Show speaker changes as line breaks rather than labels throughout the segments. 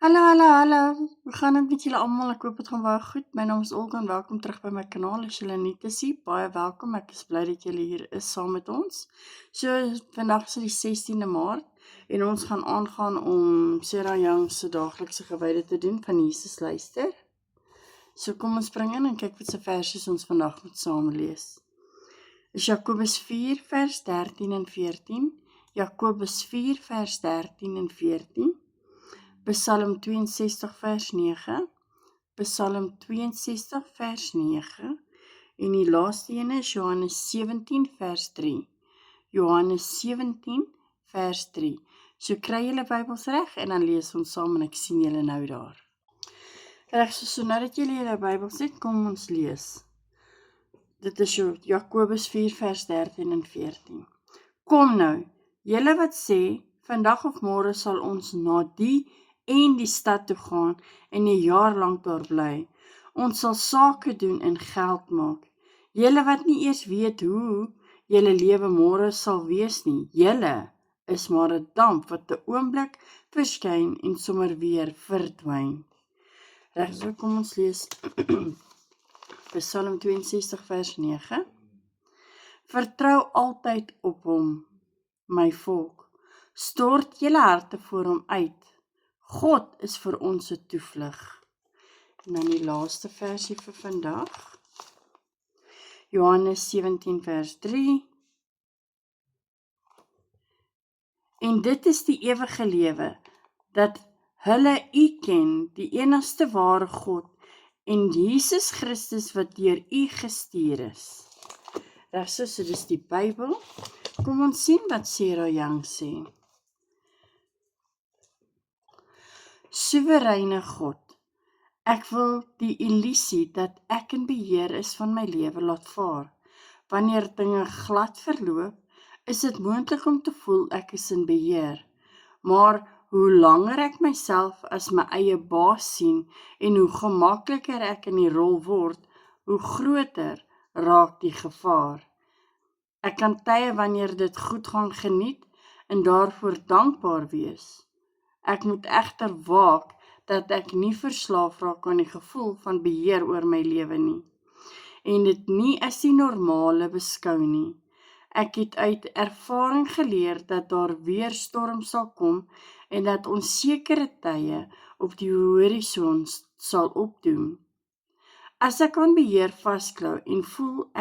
Hallo, hallo, hallo. Hoe gaan dit met julle almal? Ek hoop dit gaan baie goed. My naam is Olga en welkom terug by my kanaal. As julle nuut is hier, baie welkom. Ek is bly dat julle hier is saam met ons. So vandag is dit die 16de Maart en ons gaan aangaan om Sarah Young se daaglikse gewyde te doen van Jesus luister. So kom ons spring in en kyk wat se versies ons vandag moet saam lees. Is Jakobus 4 vers 13 en 14. Jakobus 4 vers 13 en 14. Psalm 62 vers 9, Psalm 62 vers 9 en die laaste ene is Johannes 17 vers 3. Johannes 17 vers 3. So kry julle Bybels reg en dan lees ons saam en ek sien julle nou daar. Reg, so nou dat julle julle Bybels het, kom ons lees. Dit is Jakobus 4 vers 13 en 14. Kom nou, julle wat sê, vandag of môre sal ons na die en die stad toe gaan en 'n jaar lank daar bly. Ons sal sake doen en geld maak. Julle wat nie eers weet hoe julle lewe môre sal wees nie. Julle is maar 'n damp wat 'n oomblik verskyn en sommer weer verdwyn. Reg, so kom ons lees Psalm 62 vers 9. Vertrou altyd op hom, my volk. Stort julle harte voor hom uit. God is vir ons 'n toevlug. En dan die laaste versie vir vandag. Johannes 17 vers 3. En dit is die ewige lewe, dat hulle U ken, die enigste ware God, en Jesus Christus wat deur U gestuur is. Reg, so dis die Bybel. Kom ons sien wat Sarah Young sê. Soewereine God, ek wil die illusie dat ek in beheer is van my lewe laat vaar. Wanneer dinge glad verloop, is dit moontlik om te voel ek is in beheer. Maar hoe langer ek myself as my eie baas sien en hoe gemakliker ek in die rol word, hoe groter raak die gevaar. Ek kan tye wanneer dit goed gaan geniet en daarvoor dankbaar wees. Ek moet egter waak dat ek nie verslaaf raak aan die gevoel van beheer oor my lewe nie en dit nie as die normale beskou nie. Ek het uit ervaring geleer dat daar weer storms sal kom en dat onsekere tye op die horison sal opdoem. As ek aan beheer vasklou en voel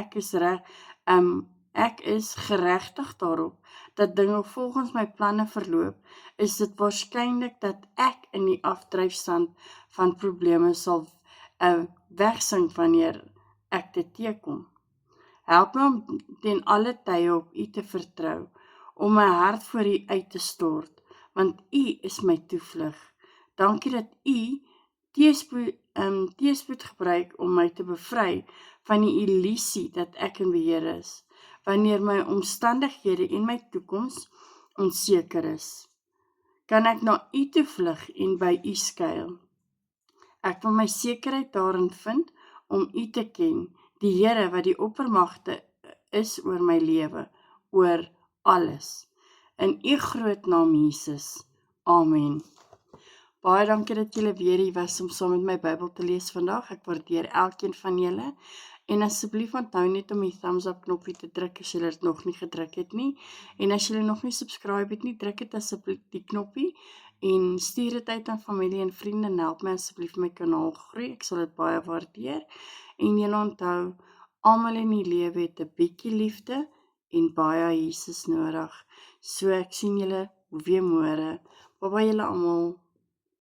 ek is geregtig daarop dat dinge volgens my planne verloop, is dit waarskynlik dat ek in die afdryfstand van probleme sal wegsink wanneer ek dit teekom. Help my om ten alle tye op U te vertrou, om my hart voor U uit te stort, want U is my toevlug. Dankie dat U teëspoed gebruik om my te bevry van die illusie dat ek in beheer is, wanneer my omstandighede en my toekoms onseker is. Kan ek na U toe vlug en by U skuil? Ek wil my sekerheid daarin vind om U te ken, die Here wat die oppermagte is oor my lewe, oor alles. In U groot naam Jesus. Amen. Baie dankie dat julle weer hier was om saam met my Bybel te lees vandag. Ek waardeer elkeen van julle. En asseblief onthou net om die thumbs up knoppie te druk as julle dit nog nie gedruk het nie. En as julle nog nie subscribe het nie, druk dit asseblief die knoppie en stuur dit uit aan familie en vriende en help my asseblief my kanaal groei. Ek sal dit baie waardeer. En julle onthou, almal in die lewe het 'n bietjie liefde en baie Jesus nodig. So ek sien julle weer môre. Bye bye julle almal.